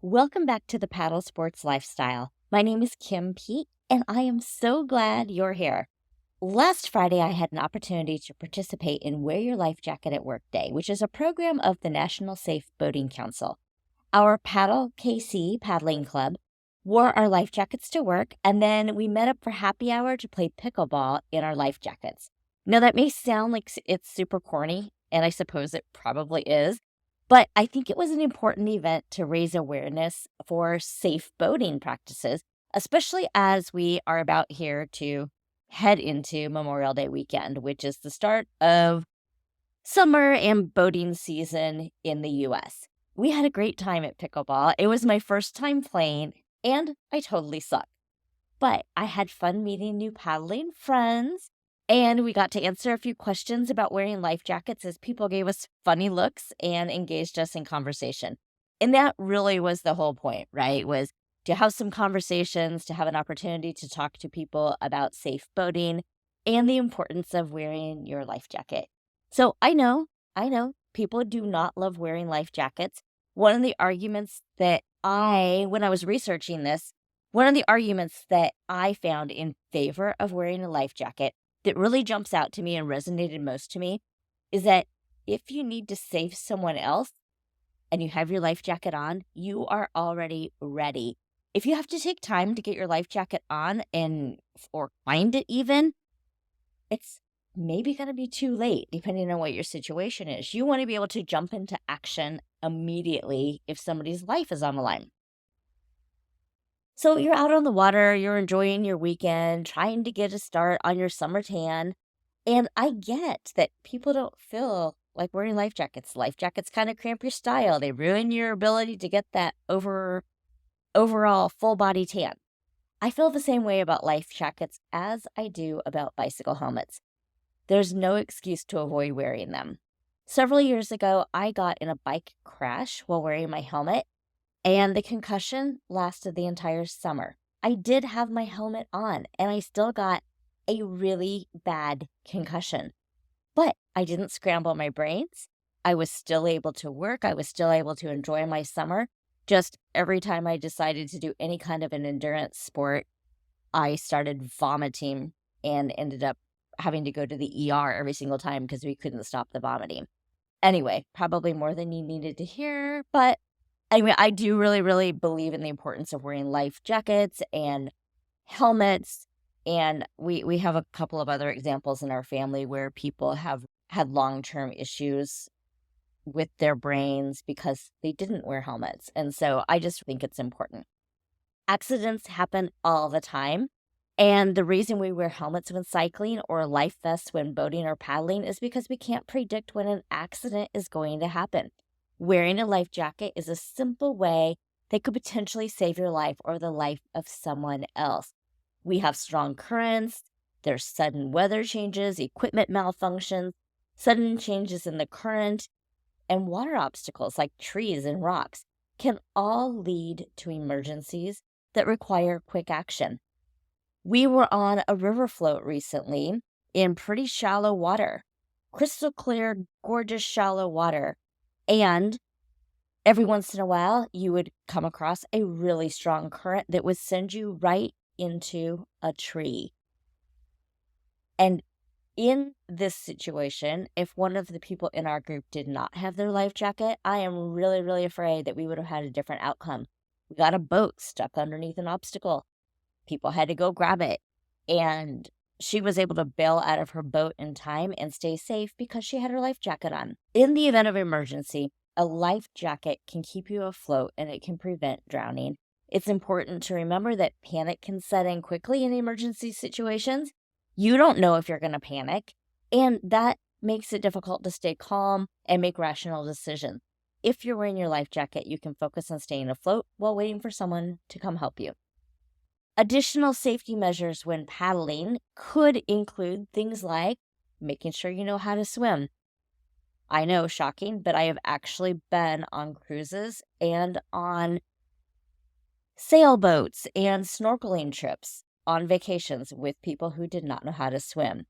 Welcome back to the Paddle Sports Lifestyle. My name is Kim Pete, and I am so glad you're here. Last Friday, I had an opportunity to participate in Wear Your Life Jacket at Work Day, which is a program of the National Safe Boating Council. Our Paddle KC Paddling Club wore our life jackets to work, and then we met up for happy hour to play pickleball in our life jackets. Now, that may sound like it's super corny, and I suppose it probably is. But I think it was an important event to raise awareness for safe boating practices, especially as we are about here to head into Memorial Day weekend, which is the start of summer and boating season in the US. We had a great time at pickleball. It was my first time playing, and I totally sucked. But I had fun meeting new paddling friends, and we got to answer a few questions about wearing life jackets as people gave us funny looks and engaged us in conversation. And that really was the whole point, right? Was to have some conversations, to have an opportunity to talk to people about safe boating and the importance of wearing your life jacket. So I know, people do not love wearing life jackets. One of the arguments that when I was researching this, one of the arguments that I found in favor of wearing a life jacket that really jumps out to me and resonated most to me is that if you need to save someone else and you have your life jacket on, you are already ready. If you have to take time to get your life jacket on or find it even, it's maybe going to be too late depending on what your situation is. You want to be able to jump into action immediately if somebody's life is on the line. So you're out on the water, you're enjoying your weekend, trying to get a start on your summer tan. And I get that people don't feel like wearing life jackets. Life jackets kind of cramp your style. They ruin your ability to get that overall full body tan. I feel the same way about life jackets as I do about bicycle helmets. There's no excuse to avoid wearing them. Several years ago, I got in a bike crash while wearing my helmet, and the concussion lasted the entire summer. I did have my helmet on, and I still got a really bad concussion. But I didn't scramble my brains. I was still able to work. I was still able to enjoy my summer. Just every time I decided to do any kind of an endurance sport, I started vomiting and ended up having to go to the ER every single time because we couldn't stop the vomiting. Anyway, probably more than you needed to hear, but anyway, I do really, really believe in the importance of wearing life jackets and helmets. And we have a couple of other examples in our family where people have had long-term issues with their brains because they didn't wear helmets. And so I just think it's important. Accidents happen all the time. And the reason we wear helmets when cycling or life vests when boating or paddling is because we can't predict when an accident is going to happen. Wearing a life jacket is a simple way that could potentially save your life or the life of someone else. We have strong currents, there's sudden weather changes, equipment malfunctions, sudden changes in the current, and water obstacles like trees and rocks can all lead to emergencies that require quick action. We were on a river float recently in pretty shallow water, crystal clear, gorgeous shallow water. And every once in a while, you would come across a really strong current that would send you right into a tree. And in this situation, if one of the people in our group did not have their life jacket, I am really, really afraid that we would have had a different outcome. We got a boat stuck underneath an obstacle. People had to go grab it. And she was able to bail out of her boat in time and stay safe because she had her life jacket on. In the event of emergency, a life jacket can keep you afloat and it can prevent drowning. It's important to remember that panic can set in quickly in emergency situations. You don't know if you're going to panic, and that makes it difficult to stay calm and make rational decisions. If you're wearing your life jacket, you can focus on staying afloat while waiting for someone to come help you. Additional safety measures when paddling could include things like making sure you know how to swim. I know, shocking, but I have actually been on cruises and on sailboats and snorkeling trips on vacations with people who did not know how to swim.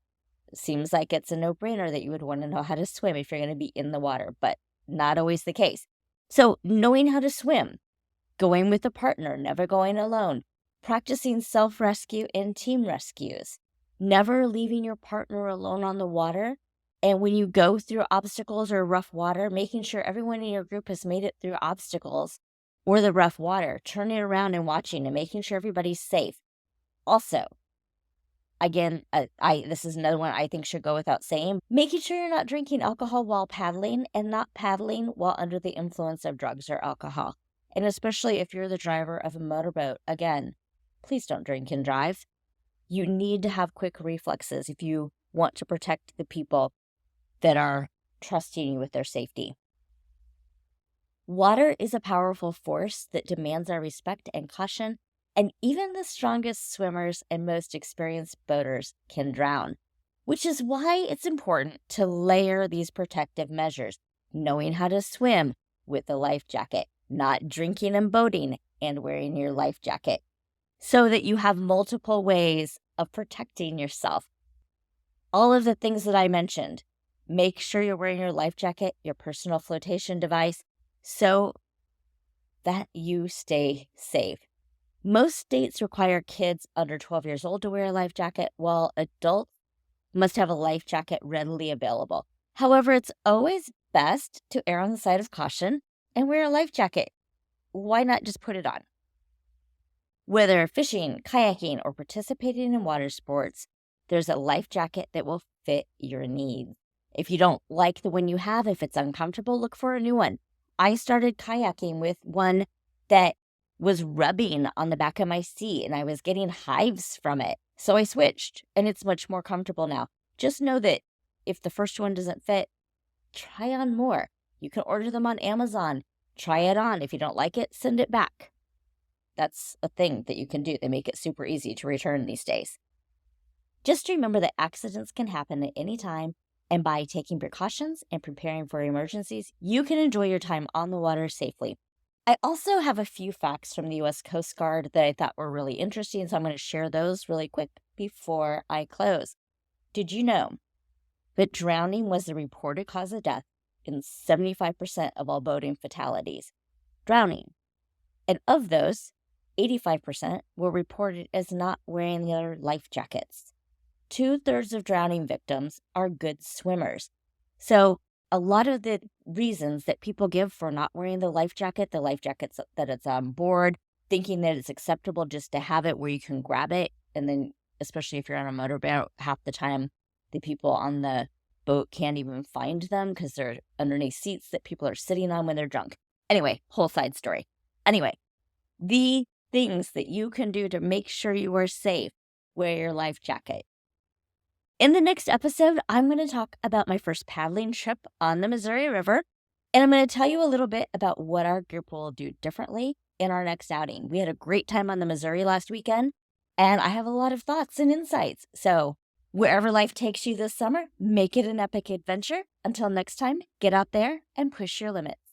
It seems like it's a no-brainer that you would want to know how to swim if you're going to be in the water, but not always the case. So knowing how to swim, going with a partner, never going alone, practicing self-rescue and team rescues, never leaving your partner alone on the water. And when you go through obstacles or rough water, making sure everyone in your group has made it through obstacles or the rough water, turning around and watching and making sure everybody's safe. Also, again, this is another one I think should go without saying, making sure you're not drinking alcohol while paddling and not paddling while under the influence of drugs or alcohol. And especially if you're the driver of a motorboat, again, please don't drink and drive. You need to have quick reflexes if you want to protect the people that are trusting you with their safety. Water is a powerful force that demands our respect and caution, and even the strongest swimmers and most experienced boaters can drown, which is why it's important to layer these protective measures, knowing how to swim with a life jacket, not drinking and boating and wearing your life jacket, so that you have multiple ways of protecting yourself. All of the things that I mentioned, make sure you're wearing your life jacket, your personal flotation device, so that you stay safe. Most states require kids under 12 years old to wear a life jacket, while adults must have a life jacket readily available. However, it's always best to err on the side of caution and wear a life jacket. Why not just put it on? Whether fishing, kayaking, or participating in water sports, there's a life jacket that will fit your needs. If you don't like the one you have, if it's uncomfortable, look for a new one. I started kayaking with one that was rubbing on the back of my seat and I was getting hives from it. So I switched and it's much more comfortable now. Just know that if the first one doesn't fit, try on more. You can order them on Amazon. Try it on. If you don't like it, send it back. That's a thing that you can do. They make it super easy to return these days. Just remember that accidents can happen at any time, and by taking precautions and preparing for emergencies, you can enjoy your time on the water safely. I also have a few facts from the U.S. Coast Guard that I thought were really interesting, so I'm going to share those really quick before I close. Did you know that drowning was the reported cause of death in 75% of all boating fatalities? Drowning. And of those, 85% were reported as not wearing their life jackets. 2/3 of drowning victims are good swimmers. So a lot of the reasons that people give for not wearing the life jackets that it's on board, thinking that it's acceptable just to have it where you can grab it. And then, especially if you're on a motorboat, half the time the people on the boat can't even find them because they're underneath seats that people are sitting on when they're drunk. Anyway, whole side story. Anyway, the things that you can do to make sure you are safe, wear your life jacket. In the next episode, I'm going to talk about my first paddling trip on the Missouri River, and I'm going to tell you a little bit about what our group will do differently in our next outing. We had a great time on the Missouri last weekend, and I have a lot of thoughts and insights. So wherever life takes you this summer, make it an epic adventure. Until next time, get out there and push your limits.